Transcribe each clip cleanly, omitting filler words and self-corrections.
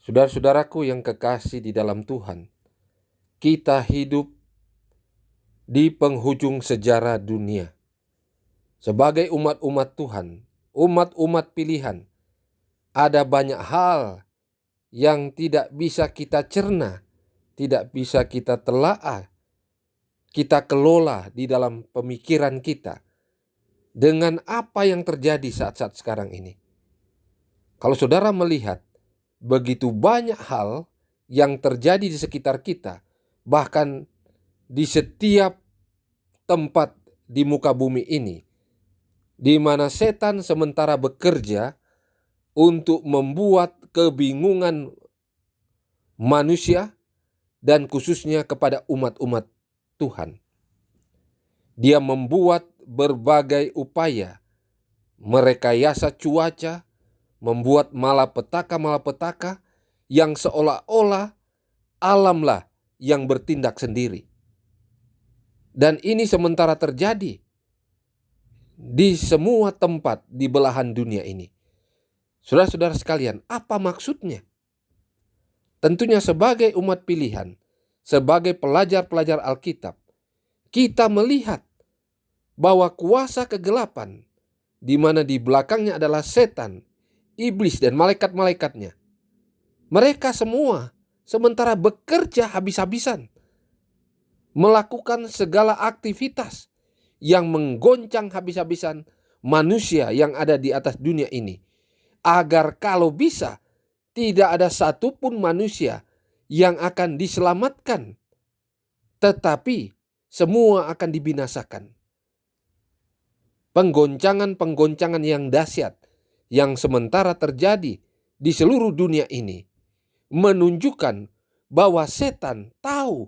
Saudara-saudaraku yang kekasih di dalam Tuhan, kita hidup di penghujung sejarah dunia. Sebagai umat-umat Tuhan, umat-umat pilihan, ada banyak hal yang tidak bisa kita cerna, tidak bisa kita telaah, kita kelola di dalam pemikiran kita dengan apa yang terjadi saat-saat sekarang ini. Kalau saudara melihat begitu banyak hal yang terjadi di sekitar kita, bahkan di setiap tempat di muka bumi ini, di mana setan sementara bekerja untuk membuat kebingungan manusia dan khususnya kepada umat-umat Tuhan. Dia membuat berbagai upaya merekayasa cuaca, membuat malapetaka-malapetaka yang seolah-olah alamlah yang bertindak sendiri. Dan ini sementara terjadi di semua tempat di belahan dunia ini. Saudara-saudara sekalian, apa maksudnya? Tentunya sebagai umat pilihan, sebagai pelajar-pelajar Alkitab, kita melihat bahwa kuasa kegelapan, di mana di belakangnya adalah setan, iblis dan malaikat-malaikatnya, mereka semua sementara bekerja habis-habisan, melakukan segala aktivitas yang menggoncang habis-habisan manusia yang ada di atas dunia ini, agar kalau bisa tidak ada satupun manusia yang akan diselamatkan, tetapi semua akan dibinasakan. Penggoncangan-penggoncangan yang dahsyat yang sementara terjadi di seluruh dunia ini menunjukkan bahwa setan tahu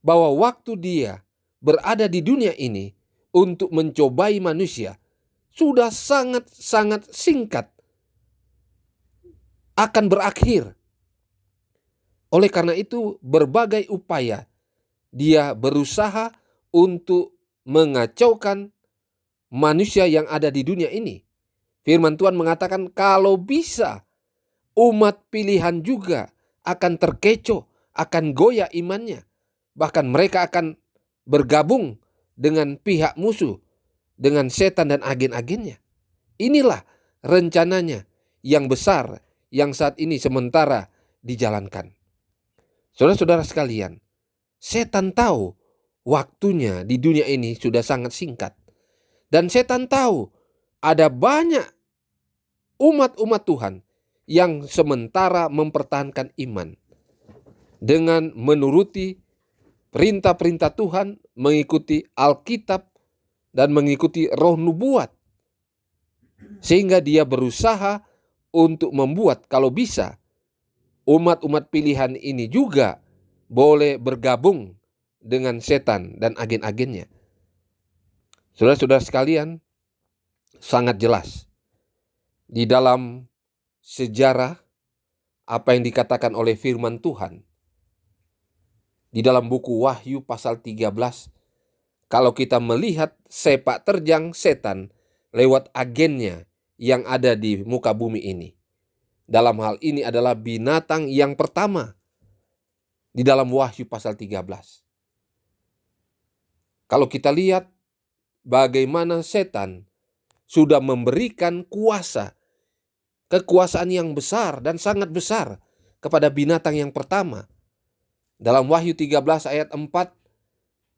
bahwa waktu dia berada di dunia ini untuk mencobai manusia sudah sangat-sangat singkat akan berakhir. Oleh karena itu, berbagai upaya dia berusaha untuk mengacaukan manusia yang ada di dunia ini. Firman Tuhan mengatakan kalau bisa umat pilihan juga akan terkecoh, akan goyah imannya. Bahkan mereka akan bergabung dengan pihak musuh, dengan setan dan agen-agennya. Inilah rencananya yang besar yang saat ini sementara dijalankan. Saudara-saudara sekalian, setan tahu waktunya di dunia ini sudah sangat singkat. Dan setan tahu ada banyak umat-umat Tuhan yang sementara mempertahankan iman dengan menuruti perintah-perintah Tuhan, mengikuti Alkitab dan mengikuti roh nubuat. Sehingga dia berusaha untuk membuat kalau bisa umat-umat pilihan ini juga boleh bergabung dengan setan dan agen-agennya. Saudara-saudara sekalian, sangat jelas di dalam sejarah apa yang dikatakan oleh firman Tuhan. Di dalam buku Wahyu pasal 13, kalau kita melihat sepak terjang setan lewat agennya yang ada di muka bumi ini. Dalam hal ini adalah binatang yang pertama di dalam Wahyu pasal 13. Kalau kita lihat bagaimana setan sudah memberikan kekuasaan yang besar dan sangat besar kepada binatang yang pertama. Dalam Wahyu 13 ayat 4,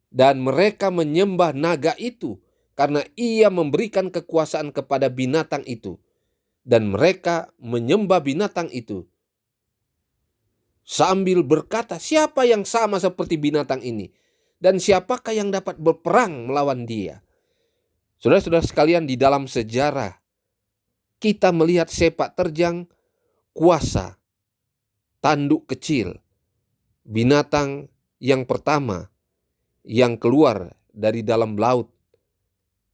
dan mereka menyembah naga itu karena ia memberikan kekuasaan kepada binatang itu. Dan mereka menyembah binatang itu sambil berkata, siapa yang sama seperti binatang ini? Dan siapakah yang dapat berperang melawan dia? Saudara-saudara sekalian, di dalam sejarah kita melihat sepak terjang kuasa tanduk kecil, binatang yang pertama yang keluar dari dalam laut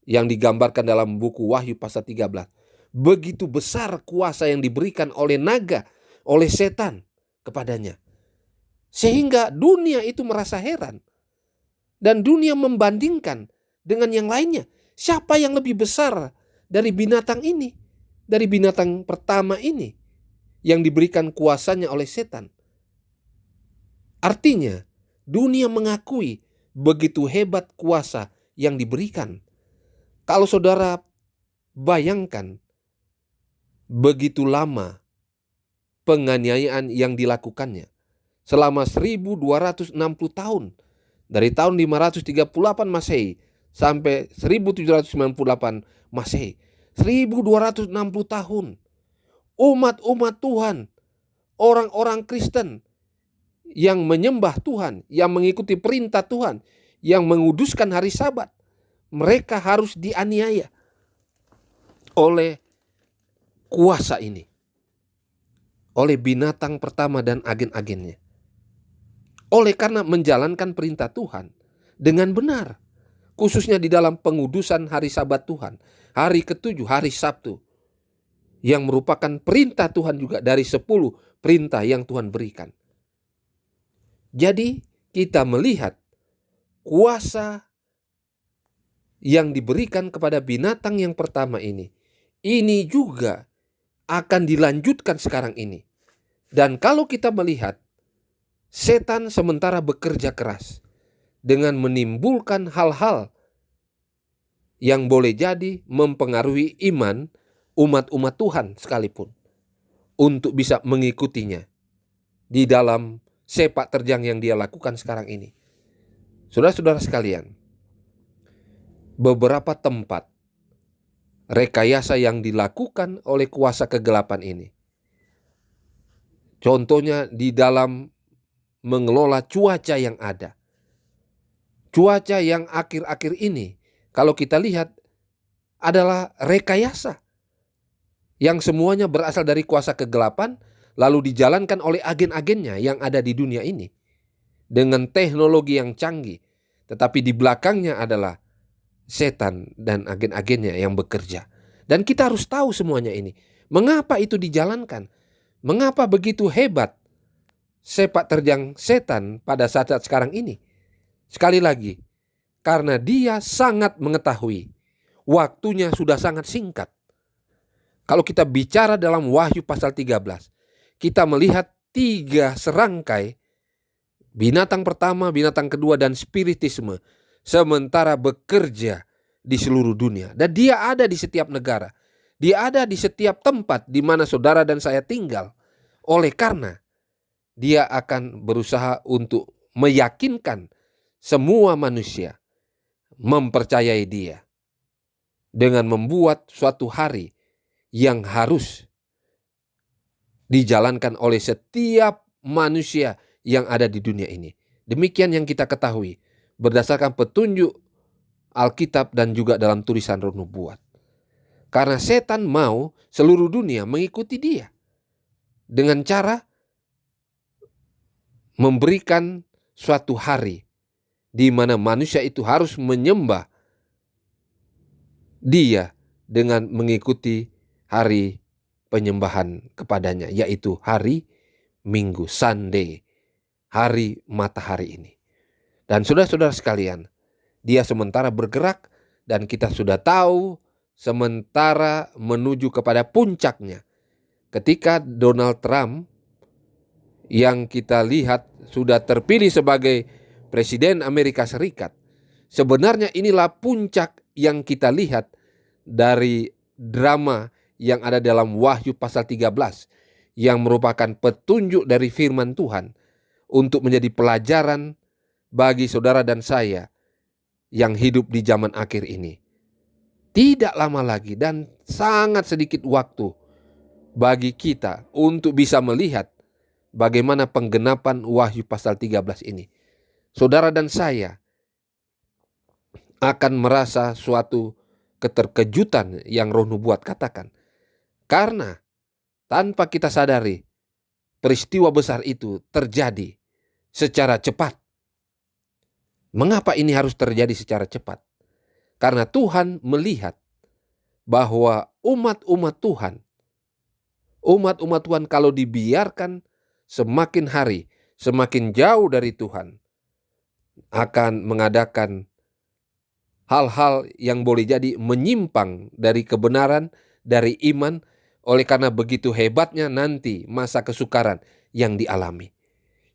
yang digambarkan dalam buku Wahyu pasal 13. Begitu besar kuasa yang diberikan oleh naga, oleh setan kepadanya. Sehingga dunia itu merasa heran. Dan dunia membandingkan dengan yang lainnya. Siapa yang lebih besar dari binatang ini? Dari binatang pertama ini? yang diberikan kuasanya oleh setan. Artinya, dunia mengakui begitu hebat kuasa yang diberikan. Kalau saudara bayangkan begitu lama penganiayaan yang dilakukannya selama 1260 tahun, dari tahun 538 Masehi sampai 1798 Masehi, 1260 tahun. Umat-umat Tuhan, orang-orang Kristen yang menyembah Tuhan, yang mengikuti perintah Tuhan, yang menguduskan hari Sabat, mereka harus dianiaya oleh kuasa ini, oleh binatang pertama dan agen-agennya. Oleh karena menjalankan perintah Tuhan dengan benar, khususnya di dalam pengudusan hari Sabat Tuhan, hari ke-7, hari Sabtu, yang merupakan perintah Tuhan juga dari 10 perintah yang Tuhan berikan. Jadi kita melihat kuasa yang diberikan kepada binatang yang pertama ini juga akan dilanjutkan sekarang ini. Dan kalau kita melihat setan sementara bekerja keras dengan menimbulkan hal-hal yang boleh jadi mempengaruhi iman umat-umat Tuhan sekalipun untuk bisa mengikutinya di dalam sepak terjang yang dia lakukan sekarang ini. Saudara-saudara sekalian, beberapa tempat rekayasa yang dilakukan oleh kuasa kegelapan ini, contohnya di dalam mengelola cuaca yang ada. Cuaca yang akhir-akhir ini, kalau kita lihat, adalah rekayasa yang semuanya berasal dari kuasa kegelapan, lalu dijalankan oleh agen-agennya yang ada di dunia ini dengan teknologi yang canggih. Tetapi di belakangnya adalah setan dan agen-agennya yang bekerja. Dan kita harus tahu semuanya ini. Mengapa itu dijalankan? Mengapa begitu hebat sepak terjang setan pada saat sekarang ini? Sekali lagi, karena dia sangat mengetahui waktunya sudah sangat singkat. Kalau kita bicara dalam Wahyu pasal 13, kita melihat 3 serangkai binatang pertama, binatang kedua, dan spiritisme sementara bekerja di seluruh dunia. Dan dia ada di setiap negara. Dia ada di setiap tempat di mana saudara dan saya tinggal. Oleh karena dia akan berusaha untuk meyakinkan semua manusia mempercayai dia dengan membuat suatu hari yang harus dijalankan oleh setiap manusia yang ada di dunia ini. Demikian yang kita ketahui berdasarkan petunjuk Alkitab dan juga dalam tulisan Roh Nubuat. Karena setan mau seluruh dunia mengikuti dia dengan cara memberikan suatu hari di mana manusia itu harus menyembah dia dengan mengikuti hari penyembahan kepadanya, yaitu hari Minggu, Sunday, hari matahari ini. Dan saudara-saudara sekalian, dia sementara bergerak dan kita sudah tahu sementara menuju kepada puncaknya. Ketika Donald Trump yang kita lihat sudah terpilih sebagai Presiden Amerika Serikat, sebenarnya inilah puncak yang kita lihat dari drama yang ada dalam Wahyu pasal 13 yang merupakan petunjuk dari firman Tuhan untuk menjadi pelajaran bagi saudara dan saya yang hidup di zaman akhir ini. Tidak lama lagi dan sangat sedikit waktu bagi kita untuk bisa melihat bagaimana penggenapan Wahyu pasal 13 ini. Saudara dan saya akan merasa suatu keterkejutan yang Roh Nubuat katakan. Karena tanpa kita sadari, peristiwa besar itu terjadi secara cepat. Mengapa ini harus terjadi secara cepat? Karena Tuhan melihat bahwa umat-umat Tuhan kalau dibiarkan semakin hari, semakin jauh dari Tuhan, akan mengadakan hal-hal yang boleh jadi menyimpang dari kebenaran, dari iman. Oleh karena begitu hebatnya nanti masa kesukaran yang dialami.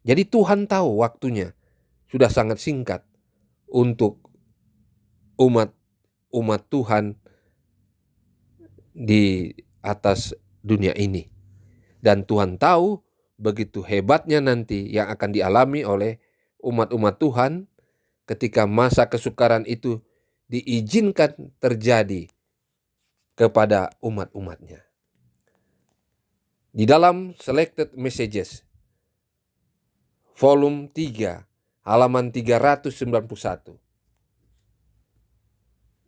Jadi Tuhan tahu waktunya sudah sangat singkat untuk umat Tuhan di atas dunia ini. Dan Tuhan tahu begitu hebatnya nanti yang akan dialami oleh umat-umat Tuhan ketika masa kesukaran itu diizinkan terjadi kepada umat-umatnya. Di dalam Selected Messages, volume 3, halaman 391.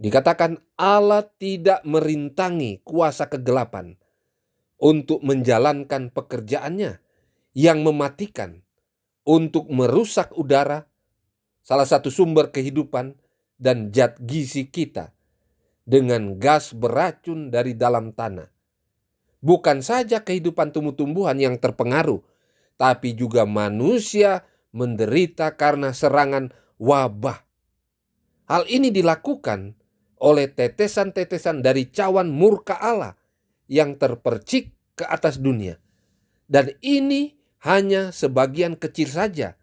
Dikatakan Allah tidak merintangi kuasa kegelapan untuk menjalankan pekerjaannya yang mematikan, untuk merusak udara, salah satu sumber kehidupan dan zat gizi kita, dengan gas beracun dari dalam tanah. Bukan saja kehidupan tumbuh-tumbuhan yang terpengaruh, tapi juga manusia menderita karena serangan wabah. Hal ini dilakukan oleh tetesan-tetesan dari cawan murka Allah yang terpercik ke atas dunia. Dan ini hanya sebagian kecil saja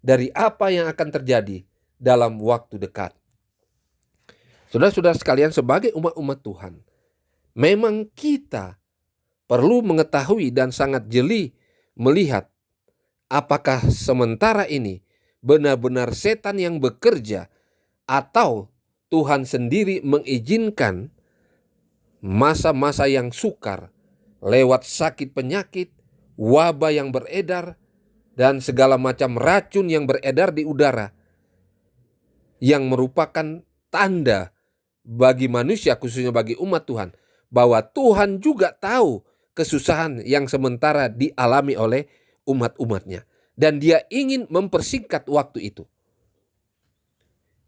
dari apa yang akan terjadi dalam waktu dekat. Saudara-saudara sekalian, sebagai umat-umat Tuhan, memang kita perlu mengetahui dan sangat jeli melihat apakah sementara ini benar-benar setan yang bekerja atau Tuhan sendiri mengizinkan masa-masa yang sukar lewat sakit penyakit, wabah yang beredar, dan segala macam racun yang beredar di udara, yang merupakan tanda bagi manusia, khususnya bagi umat Tuhan, bahwa Tuhan juga tahu kesusahan yang sementara dialami oleh umat-umatnya. Dan dia ingin mempersingkat waktu itu.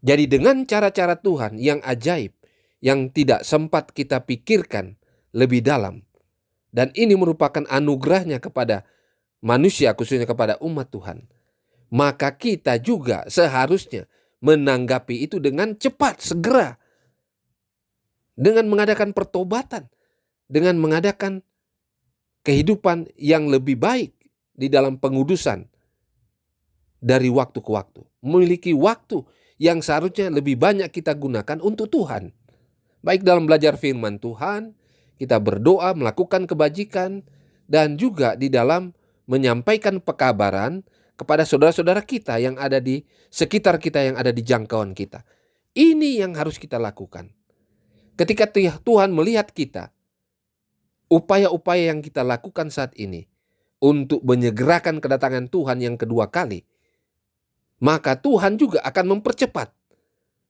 Jadi dengan cara-cara Tuhan yang ajaib, yang tidak sempat kita pikirkan lebih dalam, dan ini merupakan anugerahnya kepada manusia, khususnya kepada umat Tuhan, maka kita juga seharusnya menanggapi itu dengan cepat, segera, dengan mengadakan pertobatan, dengan mengadakan kehidupan yang lebih baik di dalam pengudusan dari waktu ke waktu. Memiliki waktu yang seharusnya lebih banyak kita gunakan untuk Tuhan. Baik dalam belajar firman Tuhan, kita berdoa, melakukan kebajikan, dan juga di dalam menyampaikan pekabaran kepada saudara-saudara kita yang ada di sekitar kita, yang ada di jangkauan kita. Ini yang harus kita lakukan. Ketika Tuhan melihat kita, upaya-upaya yang kita lakukan saat ini untuk menyegerakan kedatangan Tuhan yang kedua kali, maka Tuhan juga akan mempercepat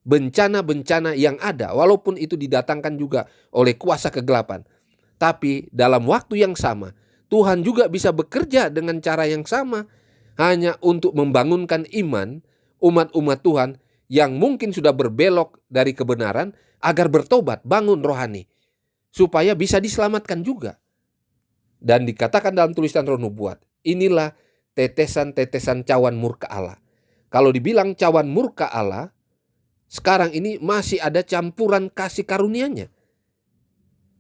bencana-bencana yang ada, walaupun itu didatangkan juga oleh kuasa kegelapan. Tapi dalam waktu yang sama, Tuhan juga bisa bekerja dengan cara yang sama, hanya untuk membangunkan iman umat-umat Tuhan yang mungkin sudah berbelok dari kebenaran, agar bertobat, bangun rohani, supaya bisa diselamatkan juga. Dan dikatakan dalam tulisan Roh Nubuat, inilah tetesan-tetesan cawan murka Allah. Kalau dibilang cawan murka Allah, sekarang ini masih ada campuran kasih karunia-Nya.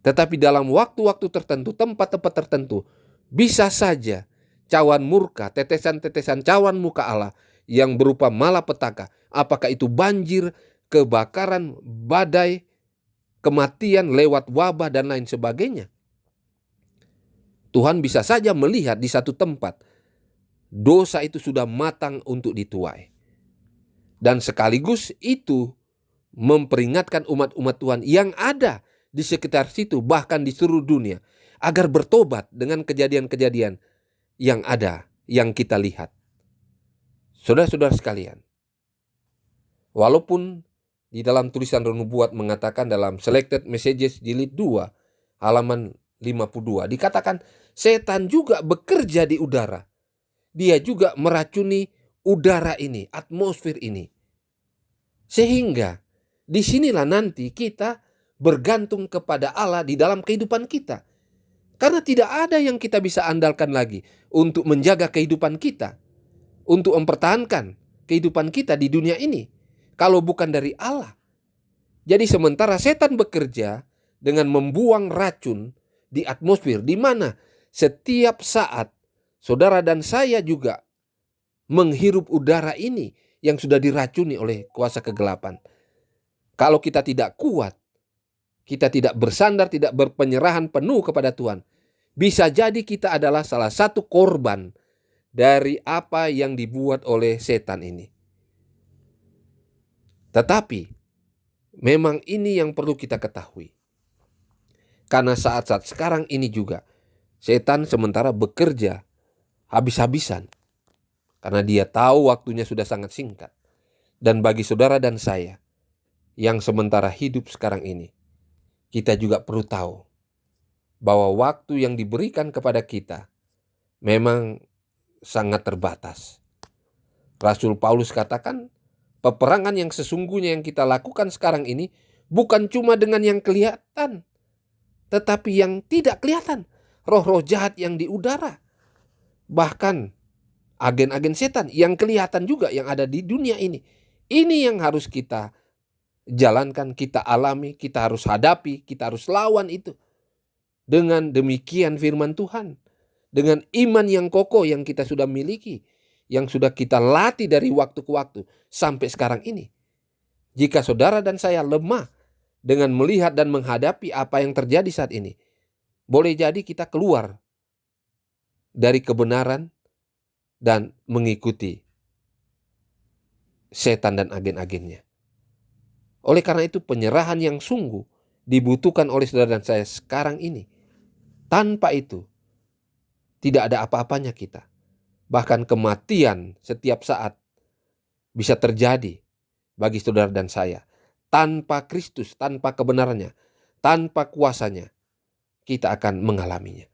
Tetapi dalam waktu-waktu tertentu, tempat-tempat tertentu, bisa saja cawan murka, tetesan-tetesan cawan murka Allah yang berupa malapetaka, apakah itu banjir, kebakaran, badai, kematian lewat wabah, dan lain sebagainya. Tuhan bisa saja melihat di satu tempat dosa itu sudah matang untuk dituai. Dan sekaligus itu memperingatkan umat-umat Tuhan yang ada di sekitar situ, bahkan di seluruh dunia, agar bertobat dengan kejadian-kejadian yang ada, yang kita lihat. Saudara-saudara sekalian, walaupun di dalam tulisan Roh Nubuat mengatakan dalam Selected Messages jilid 2 halaman 52, dikatakan setan juga bekerja di udara. Dia juga meracuni udara ini, atmosfer ini. Sehingga disinilah nanti kita bergantung kepada Allah di dalam kehidupan kita. Karena tidak ada yang kita bisa andalkan lagi untuk menjaga kehidupan kita, untuk mempertahankan kehidupan kita di dunia ini, kalau bukan dari Allah. Jadi sementara setan bekerja dengan membuang racun di atmosfer, di mana setiap saat saudara dan saya juga menghirup udara ini yang sudah diracuni oleh kuasa kegelapan. Kalau kita tidak kuat, kita tidak bersandar, tidak berpenyerahan penuh kepada Tuhan, bisa jadi kita adalah salah satu korban dari apa yang dibuat oleh setan ini. Tetapi memang ini yang perlu kita ketahui. Karena saat-saat sekarang ini juga setan sementara bekerja habis-habisan. Karena dia tahu waktunya sudah sangat singkat. Dan bagi saudara dan saya yang sementara hidup sekarang ini, kita juga perlu tahu bahwa waktu yang diberikan kepada kita memang sangat terbatas. Rasul Paulus katakan, peperangan yang sesungguhnya yang kita lakukan sekarang ini bukan cuma dengan yang kelihatan, tetapi yang tidak kelihatan. Roh-roh jahat yang di udara. Bahkan agen-agen setan yang kelihatan juga yang ada di dunia ini. Ini yang harus kita jalankan, kita alami, kita harus hadapi, kita harus lawan itu. Dengan demikian firman Tuhan. Dengan iman yang kokoh yang kita sudah miliki. Yang sudah kita latih dari waktu ke waktu sampai sekarang ini. Jika saudara dan saya lemah dengan melihat dan menghadapi apa yang terjadi saat ini, boleh jadi kita keluar dari kebenaran dan mengikuti setan dan agen-agennya. Oleh karena itu penyerahan yang sungguh dibutuhkan oleh saudara dan saya sekarang ini. Tanpa itu tidak ada apa-apanya kita. Bahkan kematian setiap saat bisa terjadi bagi saudara dan saya. Tanpa Kristus, tanpa kebenarannya, tanpa kuasanya, kita akan mengalaminya.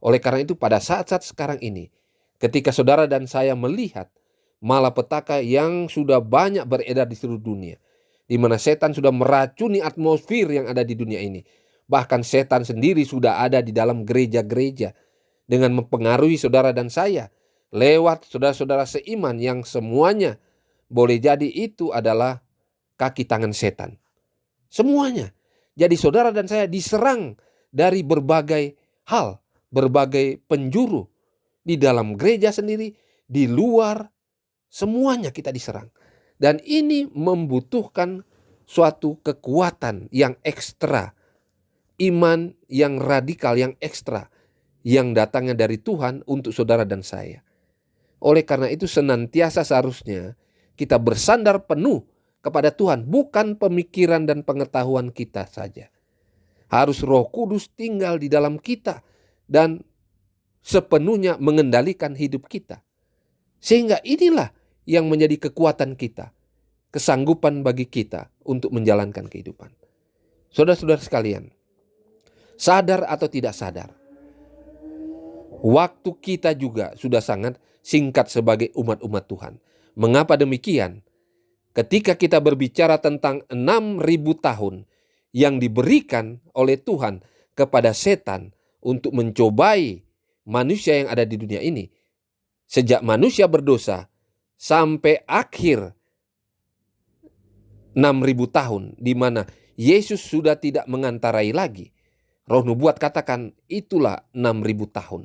Oleh karena itu pada saat-saat sekarang ini, ketika saudara dan saya melihat malapetaka yang sudah banyak beredar di seluruh dunia, di mana setan sudah meracuni atmosfer yang ada di dunia ini. Bahkan setan sendiri sudah ada di dalam gereja-gereja dengan mempengaruhi saudara dan saya lewat saudara-saudara seiman yang semuanya boleh jadi itu adalah kaki tangan setan. Semuanya. Jadi saudara dan saya diserang dari berbagai hal, berbagai penjuru. Di dalam gereja sendiri, di luar, semuanya kita diserang. Dan ini membutuhkan suatu kekuatan yang ekstra. Iman yang radikal, yang ekstra. Yang datangnya dari Tuhan untuk saudara dan saya. Oleh karena itu senantiasa seharusnya kita bersandar penuh kepada Tuhan. Bukan pemikiran dan pengetahuan kita saja. Harus Roh Kudus tinggal di dalam kita. Dan sepenuhnya mengendalikan hidup kita. Sehingga inilah yang menjadi kekuatan kita. Kesanggupan bagi kita untuk menjalankan kehidupan. Saudara-saudara sekalian, sadar atau tidak sadar, waktu kita juga sudah sangat singkat sebagai umat-umat Tuhan. Mengapa demikian? Ketika kita berbicara tentang 6.000 tahun yang diberikan oleh Tuhan kepada setan untuk mencobai manusia yang ada di dunia ini. Sejak manusia berdosa sampai akhir 6.000 tahun di mana Yesus sudah tidak mengantarai lagi. Roh nubuat katakan itulah 6.000 tahun.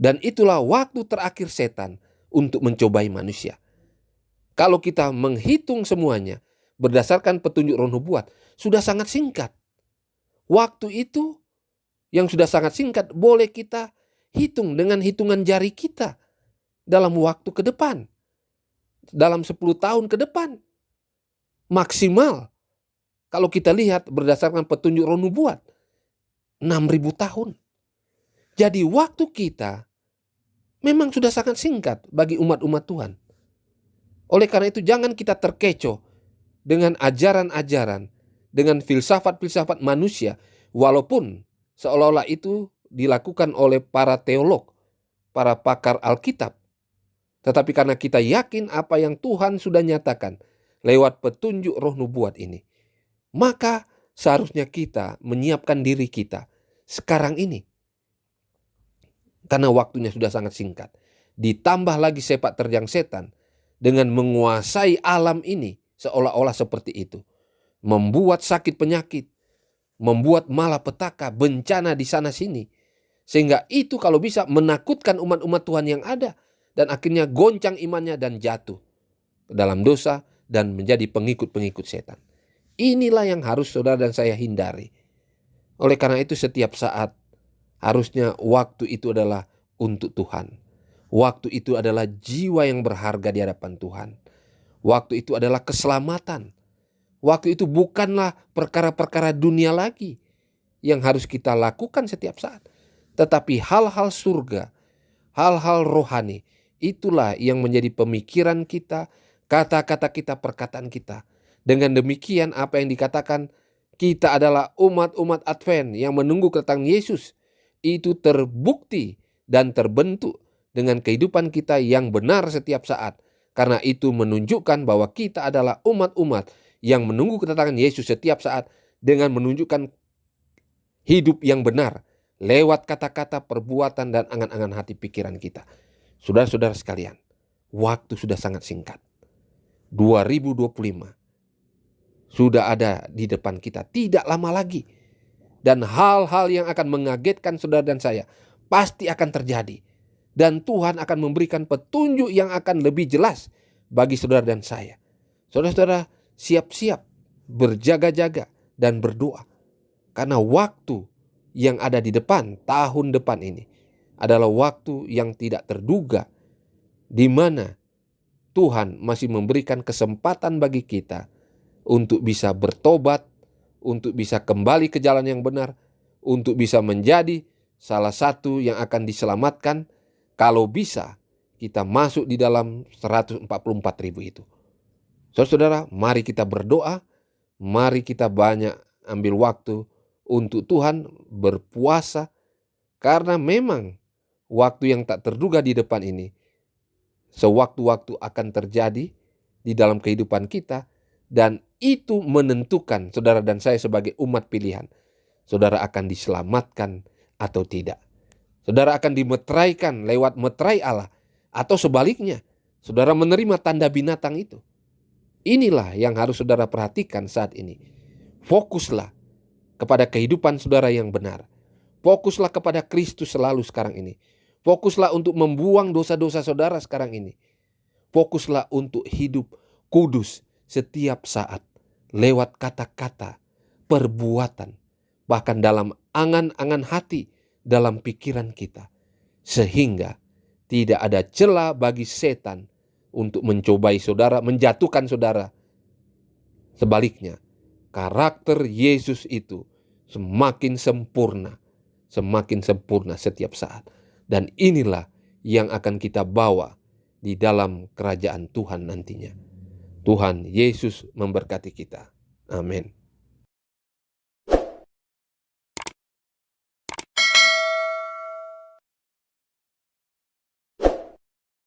Dan itulah waktu terakhir setan untuk mencobai manusia. Kalau kita menghitung semuanya berdasarkan petunjuk roh nubuat, sudah sangat singkat. Waktu itu yang sudah sangat singkat boleh kita hitung dengan hitungan jari kita dalam waktu ke depan. Dalam 10 tahun ke depan. Maksimal. Kalau kita lihat berdasarkan petunjuk roh nubuat. 6.000 tahun. Jadi waktu kita memang sudah sangat singkat bagi umat-umat Tuhan. Oleh karena itu jangan kita terkecoh dengan ajaran-ajaran, dengan filsafat-filsafat manusia, walaupun seolah-olah itu dilakukan oleh para teolog, para pakar Alkitab. Tetapi karena kita yakin apa yang Tuhan sudah nyatakan lewat petunjuk roh nubuat ini, maka seharusnya kita menyiapkan diri kita sekarang ini. Karena waktunya sudah sangat singkat. Ditambah lagi sepak terjang setan dengan menguasai alam ini seolah-olah seperti itu. Membuat sakit penyakit, membuat malapetaka, bencana di sana sini. Sehingga itu kalau bisa menakutkan umat-umat Tuhan yang ada. Dan akhirnya goncang imannya dan jatuh ke dalam dosa dan menjadi pengikut-pengikut setan. Inilah yang harus saudara dan saya hindari. Oleh karena itu setiap saat harusnya waktu itu adalah untuk Tuhan. Waktu itu adalah jiwa yang berharga di hadapan Tuhan. Waktu itu adalah keselamatan. Waktu itu bukanlah perkara-perkara dunia lagi yang harus kita lakukan setiap saat. Tetapi hal-hal surga, hal-hal rohani, itulah yang menjadi pemikiran kita, kata-kata kita, perkataan kita. Dengan demikian apa yang dikatakan, kita adalah umat-umat Advent yang menunggu kedatangan Yesus. Itu terbukti dan terbentuk dengan kehidupan kita yang benar setiap saat. Karena itu menunjukkan bahwa kita adalah umat-umat yang menunggu kedatangan Yesus setiap saat dengan menunjukkan hidup yang benar lewat kata-kata, perbuatan, dan angan-angan hati pikiran kita. Saudara-saudara sekalian, waktu sudah sangat singkat. 2025 sudah ada di depan kita, tidak lama lagi. Dan hal-hal yang akan mengagetkan saudara dan saya pasti akan terjadi. Dan Tuhan akan memberikan petunjuk yang akan lebih jelas bagi saudara dan saya. Saudara-saudara siap-siap, berjaga-jaga dan berdoa. Karena waktu yang ada di depan, tahun depan ini adalah waktu yang tidak terduga, di mana Tuhan masih memberikan kesempatan bagi kita untuk bisa bertobat, untuk bisa kembali ke jalan yang benar, untuk bisa menjadi salah satu yang akan diselamatkan. Kalau bisa kita masuk di dalam 144.000 itu. Saudara-saudara, mari kita berdoa, mari kita banyak ambil waktu untuk Tuhan, berpuasa, karena memang waktu yang tak terduga di depan ini sewaktu-waktu akan terjadi di dalam kehidupan kita. Dan itu menentukan saudara dan saya sebagai umat pilihan. Saudara akan diselamatkan atau tidak. Saudara akan dimeteraikan lewat meterai Allah. Atau sebaliknya, saudara menerima tanda binatang itu. Inilah yang harus saudara perhatikan saat ini. Fokuslah kepada kehidupan saudara yang benar. Fokuslah kepada Kristus selalu sekarang ini. Fokuslah untuk membuang dosa-dosa saudara sekarang ini. Fokuslah untuk hidup kudus setiap saat, lewat kata-kata, perbuatan, bahkan dalam angan-angan hati, dalam pikiran kita. Sehingga tidak ada celah bagi setan untuk mencobai saudara, menjatuhkan saudara. Sebaliknya, karakter Yesus itu semakin sempurna setiap saat. Dan inilah yang akan kita bawa di dalam kerajaan Tuhan nantinya. Tuhan Yesus memberkati kita. Amin.